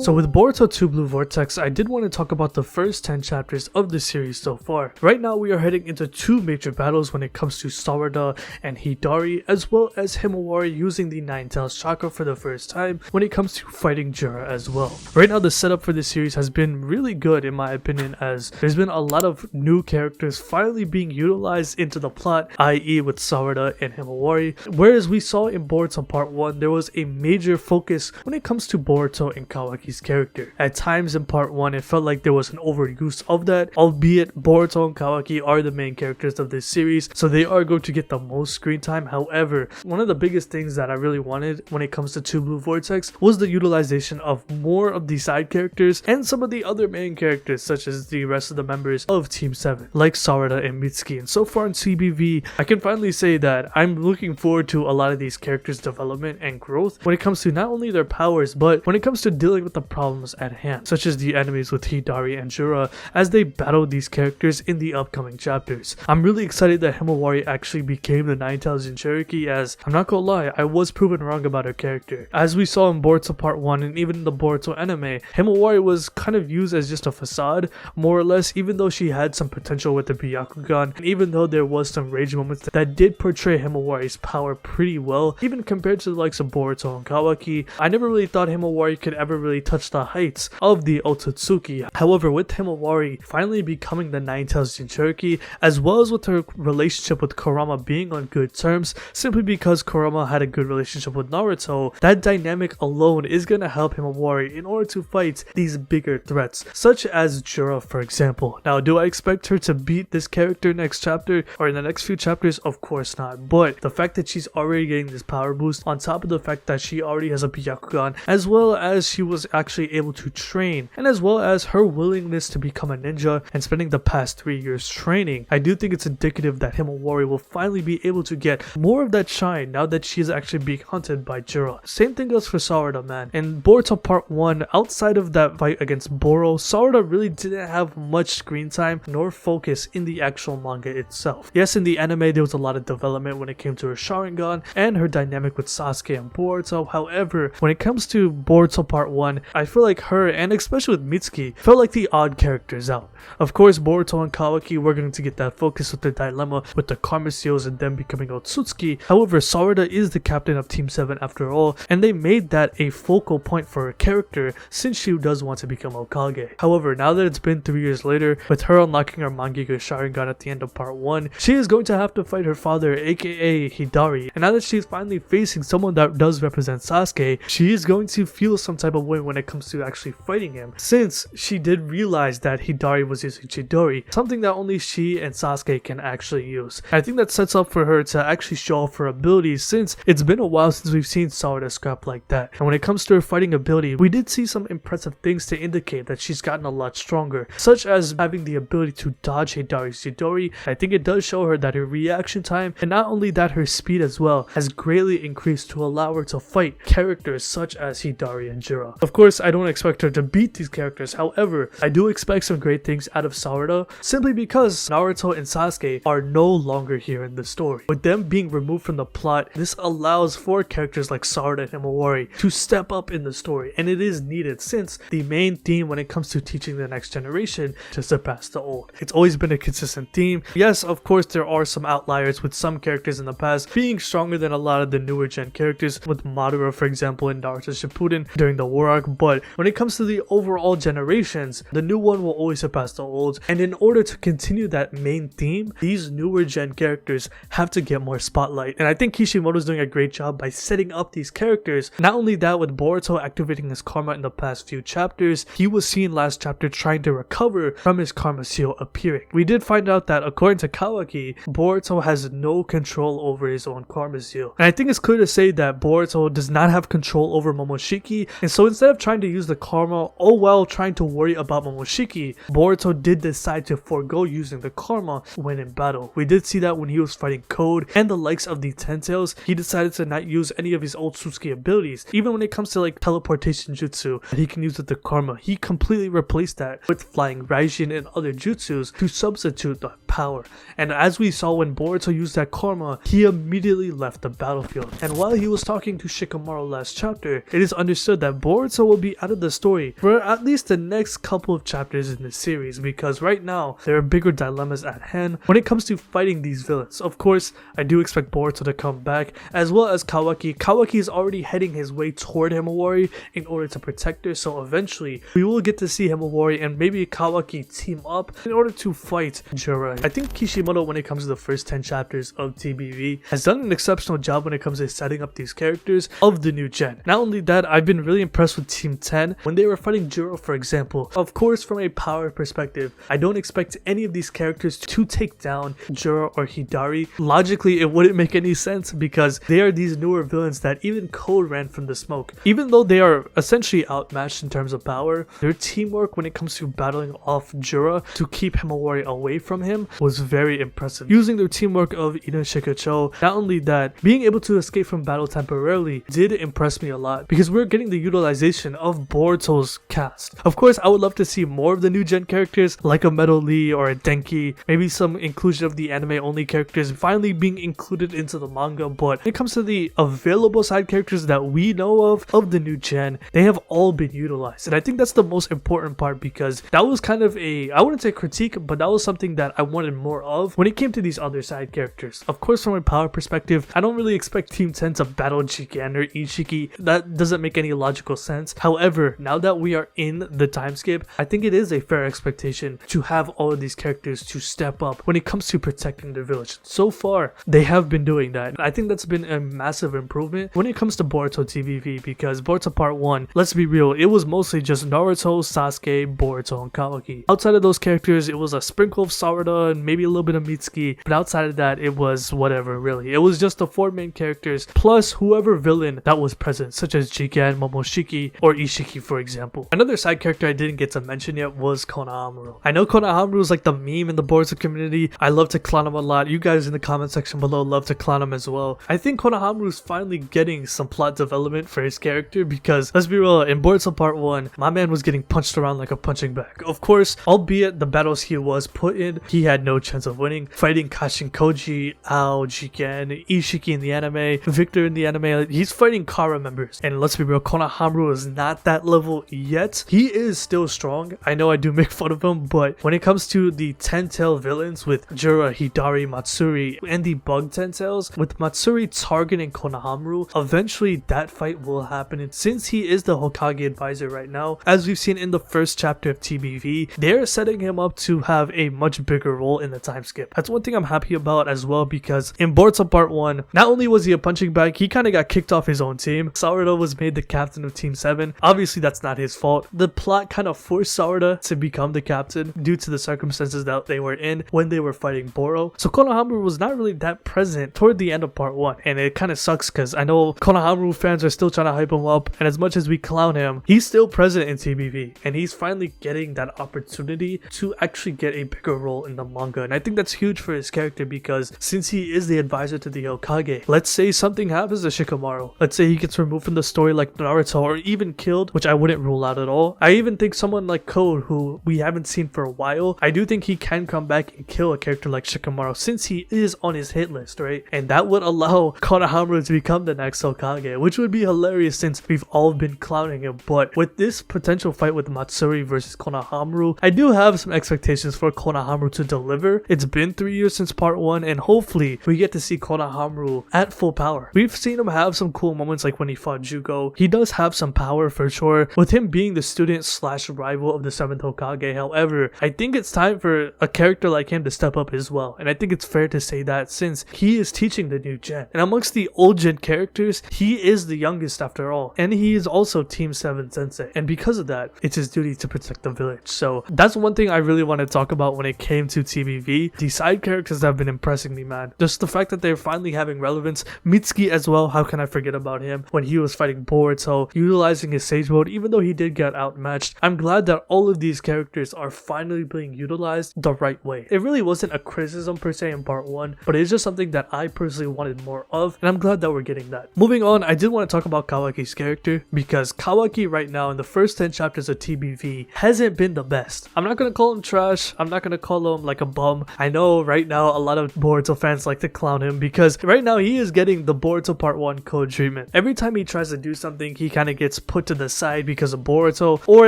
So with Boruto 2 Blue Vortex, I did want to talk about the first 10 chapters of the series so far. Right now we are heading into two major battles when it comes to Sarada and Hidari, as well as Himawari using the Nine Tails chakra for the first time when it comes to fighting Jura as well. Right now the setup for this series has been really good in my opinion, as there's been a lot of new characters finally being utilized into the plot, i.e. with Sarada and Himawari, whereas we saw in Boruto Part 1 there was a major focus when it comes to Boruto and Kawaki's character. At times in Part 1 it felt like there was an overuse of that, albeit Boruto and Kawaki are the main characters of this series, so they are going to get the most screen time. However, one of the biggest things that I really wanted when it comes to 2 Blue Vortex was the utilization of more of the side characters and some of the other main characters, such as the rest of the members of Team 7, like Sarada and Mitsuki. And so far in CBV, I can finally say that I'm looking forward to a lot of these characters' development and growth when it comes to not only their powers, but when it comes to dealing with the problems at hand, such as the enemies with Hidari and Jura as they battle these characters in the upcoming chapters. I'm really excited that Himawari actually became the Nine Tails Jinchuriki, as I'm not gonna lie, I was proven wrong about her character. As we saw in Boruto Part 1 and even in the Boruto anime, Himawari was kind of used as just a facade, more or less, even though she had some potential with the Byakugan, and even though there was some rage moments that did portray Himawari's power pretty well, even compared to the likes of Boruto and Kawaki. I never really thought Himawari could ever really touch the heights of the Otsutsuki. However, with Himawari finally becoming the Nine Tails Jinchuriki, as well as with her relationship with Kurama being on good terms, simply because Kurama had a good relationship with Naruto, that dynamic alone is gonna help Himawari in order to fight these bigger threats, such as Jura for example. Now, do I expect her to beat this character next chapter or in the next few chapters? Of course not, but the fact that she's already getting this power boost, on top of the fact that she already has a Byakugan, as well as she was actually able to train, and as well as her willingness to become a ninja and spending the past 3 years training, I do think it's indicative that Himawari will finally be able to get more of that shine now that she is actually being hunted by Jura. Same thing goes for Sarada, man. In Boruto Part 1, outside of that fight against Boro, Sarada really didn't have much screen time nor focus in the actual manga itself. Yes, in the anime there was a lot of development when it came to her Sharingan and her dynamic with Sasuke and Boruto. However, when it comes to Boruto Part 1, I feel like her, and especially with Mitsuki, felt like the odd characters out. Of course, Boruto and Kawaki were going to get that focus with their dilemma with the Karma Seals and them becoming Otsutsuki. However, Sarada is the captain of Team 7 after all, and they made that a focal point for her character since she does want to become Hokage. However, now that it's been 3 years later, with her unlocking her Mangekyo Sharingan at the end of Part 1, she is going to have to fight her father, aka Hidari, and now that she's finally facing someone that does represent Sasuke, she is going to feel some type of way when it comes to actually fighting him, since she did realize that Hidari was using Chidori, something that only she and Sasuke can actually use. I think that sets up for her to actually show off her abilities, since it's been a while since we've seen Sarada scrap like that. And when it comes to her fighting ability, we did see some impressive things to indicate that she's gotten a lot stronger, such as having the ability to dodge Hidari's Chidori. I think it does show her that her reaction time, and not only that, her speed as well, has greatly increased to allow her to fight characters such as Hidari and Jura. Of course, I don't expect her to beat these characters. However, I do expect some great things out of Sarada, simply because Naruto and Sasuke are no longer here in the story. With them being removed from the plot, this allows for characters like Sarada and Himawari to step up in the story, and it is needed, since the main theme when it comes to teaching the next generation to surpass the old, it's always been a consistent theme. Yes, of course there are some outliers, with some characters in the past being stronger than a lot of the newer gen characters, with Madara for example in Naruto Shippuden during the war arc, but when it comes to the overall generations, the new one will always surpass the old, and in order to continue that main theme, these newer gen characters have to get more spotlight, and I think Kishimoto's doing a great job by setting up these characters. Not only that, with Boruto activating his karma in the past few chapters, he was seen last chapter trying to recover from his karma seal appearing. We did find out that according to Kawaki, Boruto has no control over his own karma seal, and I think it's clear to say that Boruto does not have control over Momoshiki, and so instead of trying to use the karma all while trying to worry about Momoshiki, Boruto did decide to forego using the karma when in battle. We did see that when he was fighting Code and the likes of the Ten Tails, he decided to not use any of his old Sasuke abilities. Even when it comes to like teleportation jutsu that he can use with the karma, he completely replaced that with flying Raijin and other jutsus to substitute the power. And as we saw when Boruto used that karma, he immediately left the battlefield. And while he was talking to Shikamaru last chapter, it is understood that Boruto will be out of the story for at least the next couple of chapters in the series, because right now there are bigger dilemmas at hand when it comes to fighting these villains. Of course, I do expect Boruto to come back, as well as Kawaki. Kawaki is already heading his way toward Himawari in order to protect her, so eventually we will get to see Himawari and maybe Kawaki team up in order to fight Jura. I think Kishimoto, when it comes to the first 10 chapters of TBV, has done an exceptional job when it comes to setting up these characters of the new gen. Not only that, I've been really impressed with Team 10 when they were fighting Jura, for example. Of course, from a power perspective, I don't expect any of these characters to take down Jura or Hidari. Logically, it wouldn't make any sense because they are these newer villains that even Code ran from the smoke. Even though they are essentially outmatched in terms of power, their teamwork when it comes to battling off Jura to keep Himawari away from him was very impressive. Using their teamwork of Ina Shikacho, not only that, being able to escape from battle temporarily did impress me a lot because we're getting the utilization of Boruto's cast. Of course, I would love to see more of the new gen characters like a Metal Lee or a Denki, maybe some inclusion of the anime only characters finally being included into the manga, but when it comes to the available side characters that we know of the new gen, they have all been utilized, and I think that's the most important part because that was kind of a, I wouldn't say critique, but that was something that I wanted more of when it came to these other side characters. Of course, from a power perspective, I don't really expect Team 10 to battle Jigen or Ishiki. That doesn't make any logical sense. However, now that we are in the time skip, I think it is a fair expectation to have all of these characters to step up when it comes to protecting their village. So far, they have been doing that. I think that's been a massive improvement when it comes to Boruto TVV because Boruto Part 1, let's be real, it was mostly just Naruto, Sasuke, Boruto, and Kawaki. Outside of those characters, it was a sprinkle of Sarada and maybe a little bit of Mitsuki, but outside of that, it was whatever really. It was just the 4 main characters plus whoever villain that was present, such as Jigen, Momoshiki, or Ishiki, for example. Another side character I didn't get to mention yet was Konohamaru. I know Konohamaru is like the meme in the Boruto community. I love to clown him a lot. You guys in the comment section below love to clown him as well. I think Konohamaru is finally getting some plot development for his character because, let's be real, in Boruto Part 1, my man was getting punched around like a punching bag. Of course, albeit the battles he was put in, he had no chance of winning. Fighting Kashin Koji, Ao, Jigen, Ishiki in the anime, Victor in the anime, he's fighting Kara members. And let's be real, Konohamaru is not that level yet. He is still strong. I know I do make fun of him, but when it comes to the 10-tail villains with Jura, Hidari, Matsuri, and the bug 10-tails, with Matsuri targeting Konohamaru, eventually that fight will happen. And since he is the Hokage advisor right now, as we've seen in the first chapter of TBV, they're setting him up to have a much bigger role in the time skip. That's one thing I'm happy about as well because in Boruto Part 1, not only was he a punching bag, he kind of got kicked off his own team. Sarada was made the captain of Team 7. Obviously, that's not his fault. The plot kind of forced Sarada to become the captain due to the circumstances that they were in when they were fighting Boro. So Konohamaru was not really that present toward the end of Part 1, and it kind of sucks because I know Konohamaru fans are still trying to hype him up, and as much as we clown him, he's still present in TBV, and he's finally getting that opportunity to actually get a bigger role in the manga, and I think that's huge for his character because since he is the advisor to the Hokage, let's say something happens to Shikamaru, let's say he gets removed from the story like Naruto or even killed, which I wouldn't rule out at all. I even think someone like Code, who we haven't seen for a while, I do think he can come back and kill a character like Shikamaru since he is on his hit list, right? And that would allow Konohamaru to become the next Hokage, which would be hilarious since we've all been clowning him. But with this potential fight with Matsuri versus Konohamaru, I do have some expectations for Konohamaru to deliver. It's been 3 years since Part 1, and hopefully we get to see Konohamaru at full power. We've seen him have some cool moments like when he fought Jugo. He does have some power for sure, with him being the student slash rival of the 7th Hokage. However, I think it's time for a character like him to step up as well, and I think it's fair to say that since he is teaching the new gen. And amongst the old gen characters, he is the youngest after all, and he is also Team 7 sensei, and because of that, it's his duty to protect the village. So that's one thing I really want to talk about when it came to TBV. The side characters that have been impressing me, man. Just the fact that they're finally having relevance. Mitsuki as well, how can I forget about him when he was fighting Boruto, utilizing his Sage Mode, even though he did get outmatched. I'm glad that all of these characters are finally being utilized the right way. It really wasn't a criticism per se in Part 1, but it's just something that I personally wanted more of, and I'm glad that we're getting that. Moving on, I did want to talk about Kawaki's character because Kawaki right now in the first 10 chapters of TBV hasn't been the best. I'm not gonna call him trash, I'm not gonna call him like a bum. I know right now a lot of Boruto fans like to clown him because right now he is getting the Boruto Part 1 code treatment. Every time he tries to do something, he kind of gets pushed put to the side because of Boruto, or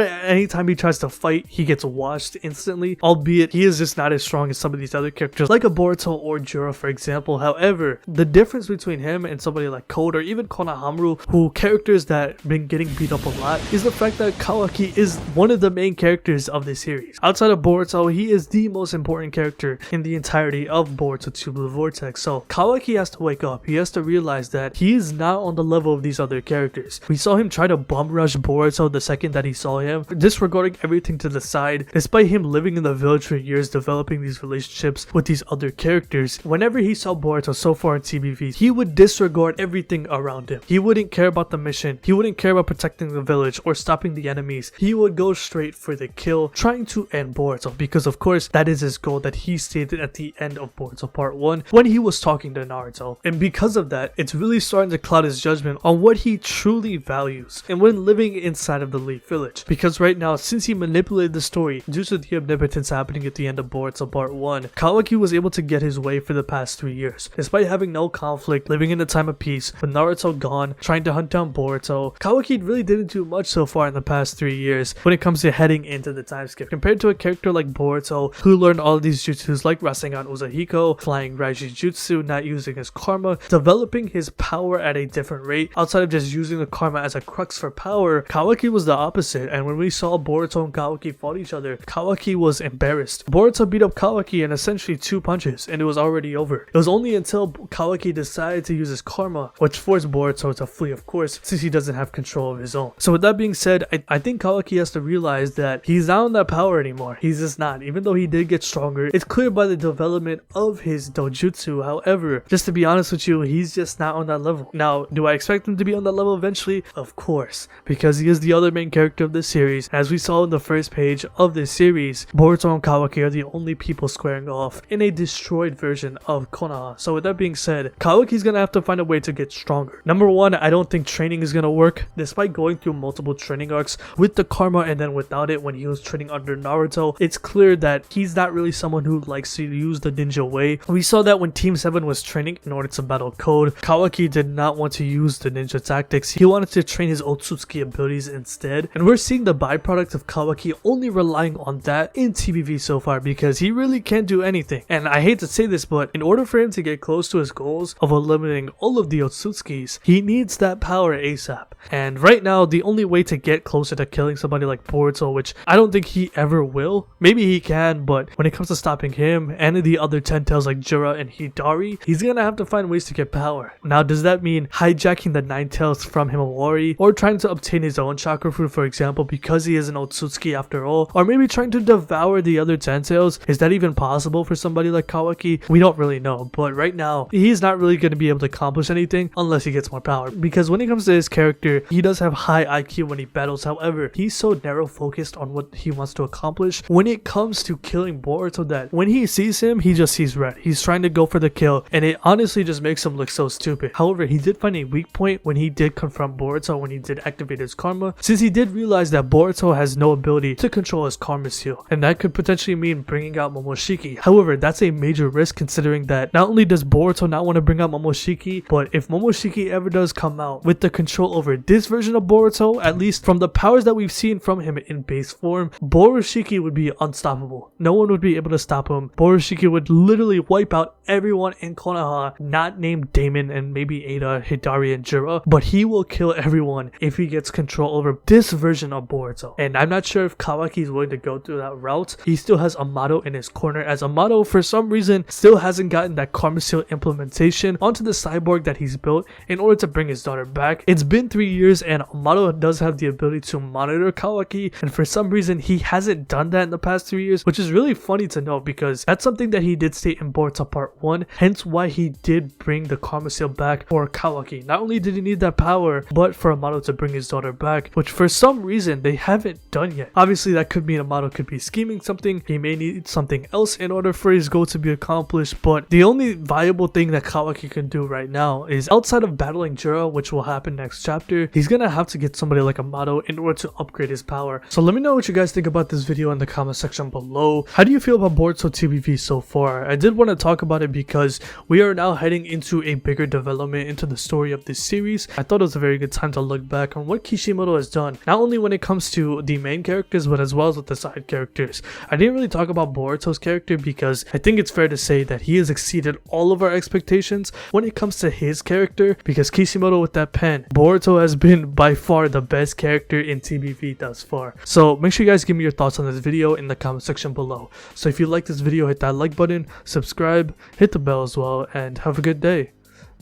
anytime he tries to fight, he gets washed instantly, albeit he is just not as strong as some of these other characters like a Boruto or Jura, for example. However, the difference between him and somebody like Code or even Konohamaru, who characters that been getting beat up a lot, is the fact that Kawaki is one of the main characters of this series. Outside of Boruto, he is the most important character in the entirety of Boruto 2 Blue Vortex. So Kawaki has to wake up. He has to realize that he is not on the level of these other characters. We saw him try to bum rush Boruto the second that he saw him, disregarding everything to the side, despite him living in the village for years, developing these relationships with these other characters. Whenever he saw Boruto so far in TBV, he would disregard everything around him. He wouldn't care about the mission. He wouldn't care about protecting the village or stopping the enemies. He would go straight for the kill, trying to end Boruto, because of course that is his goal that he stated at the end of Boruto Part 1 when he was talking to Naruto. And because of that, it's really starting to cloud his judgment on what he truly values and when living inside of the Leaf Village. Because right now, since he manipulated the story due to the omnipotence happening at the end of Boruto Part 1, Kawaki was able to get his way for the past 3 years. Despite having no conflict, living in a time of peace, with Naruto gone, trying to hunt down Boruto, Kawaki really didn't do much so far in the past 3 years when it comes to heading into the time skip. Compared to a character like Boruto, who learned all of these jutsus like Rasengan Uzahiko, flying Raiji Jutsu, not using his karma, developing his power at a different rate, outside of just using the karma as a crux for power, Kawaki was the opposite. And when we saw Boruto and Kawaki fought each other, Kawaki was embarrassed. Boruto beat up Kawaki in essentially 2 punches, and it was already over. It was only until Kawaki decided to use his karma, which forced Boruto to flee, of course, since he doesn't have control of his own. So with that being said, I think Kawaki has to realize that he's not on that power anymore. He's just not. Even though he did get stronger, it's clear by the development of his dojutsu. However, just to be honest with you, he's just not on that level. Now, do I expect him to be on that level eventually? Of course, because he is the other main character of this series. As we saw in the first page of this series, Boruto and Kawaki are the only people squaring off in a destroyed version of Konoha. So with that being said, Kawaki's gonna have to find a way to get stronger. Number one, I don't think training is gonna work. Despite going through multiple training arcs with the karma and then without it when he was training under Naruto, it's clear that he's not really someone who likes to use the ninja way. We saw that when Team 7 was training in order to battle Code, Kawaki did not want to use the ninja tactics. He wanted to train his Otsutsuki abilities instead, and we're seeing the byproduct of Kawaki only relying on that in TBV so far, because he really can't do anything. And I hate to say this, but in order for him to get close to his goals of eliminating all of the Otsutsukis, he needs that power ASAP. And right now, the only way to get closer to killing somebody like Boruto, which I don't think he ever will, maybe he can, but when it comes to stopping him and the other 10 tails like Jura and Hidari, he's gonna have to find ways to get power. Now, does that mean hijacking the 9 tails from Himawari, or trying to obtain his own chakra fruit, for example, because he is an Otsutsuki after all, or maybe trying to devour the other 10 tails? Is that even possible for somebody like Kawaki? We don't really know, but right now, he's not really going to be able to accomplish anything unless he gets more power, because when it comes to his character, he does have high IQ when he battles. However, he's so narrow focused on what he wants to accomplish when it comes to killing Boruto that when he sees him, he just sees red. He's trying to go for the kill, and it honestly just makes him look so stupid. However, he did find a weak point when he did confront Boruto, when he did activate his karma, since he did realize that Boruto has no ability to control his karma seal, and that could potentially mean bringing out Momoshiki. However, that's a major risk, considering that not only does Boruto not want to bring out Momoshiki, but if Momoshiki ever does come out with the control over this version of Boruto, at least from the powers that we've seen from him in base form, Borushiki would be unstoppable. No one would be able to stop him. Borushiki would literally wipe out everyone in Konoha, not named Damon and maybe Ada, Hidari, and Jura, but he will kill everyone if he gets control over this version of Boruto. And I'm not sure if Kawaki is willing to go through that route. He still has Amato in his corner, as Amato for some reason still hasn't gotten that karma seal implementation onto the cyborg that he's built in order to bring his daughter back. It's been 3 years and Amato does have the ability to monitor Kawaki, and for some reason he hasn't done that in the past 3 years, which is really funny to know, because that's something that he did state in Boruto Part 1, hence why he did bring the karma seal back for Kawaki. Not only did he need that power, but for Amato to bring his daughter back, which for some reason they haven't done yet. Obviously that could mean Amato could be scheming something, he may need something else in order for his goal to be accomplished, but the only viable thing that Kawaki can do right now is, outside of battling Jura, which will happen next chapter, he's gonna have to get somebody like Amato in order to upgrade his power. So let me know what you guys think about this video in the comment section below. How do you feel about Boruto TBV so far? I did want to talk about it because we are now heading into a bigger development into the story of this series. I thought it was a very good time to look back on from what Kishimoto has done, not only when it comes to the main characters but as well as with the side characters. I didn't really talk about Boruto's character because I think it's fair to say that he has exceeded all of our expectations when it comes to his character, because Kishimoto with that pen, Boruto has been by far the best character in TBV thus far. So make sure you guys give me your thoughts on this video in the comment section below. So if you like this video, hit that like button, subscribe, hit the bell as well, and have a good day.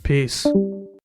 Peace.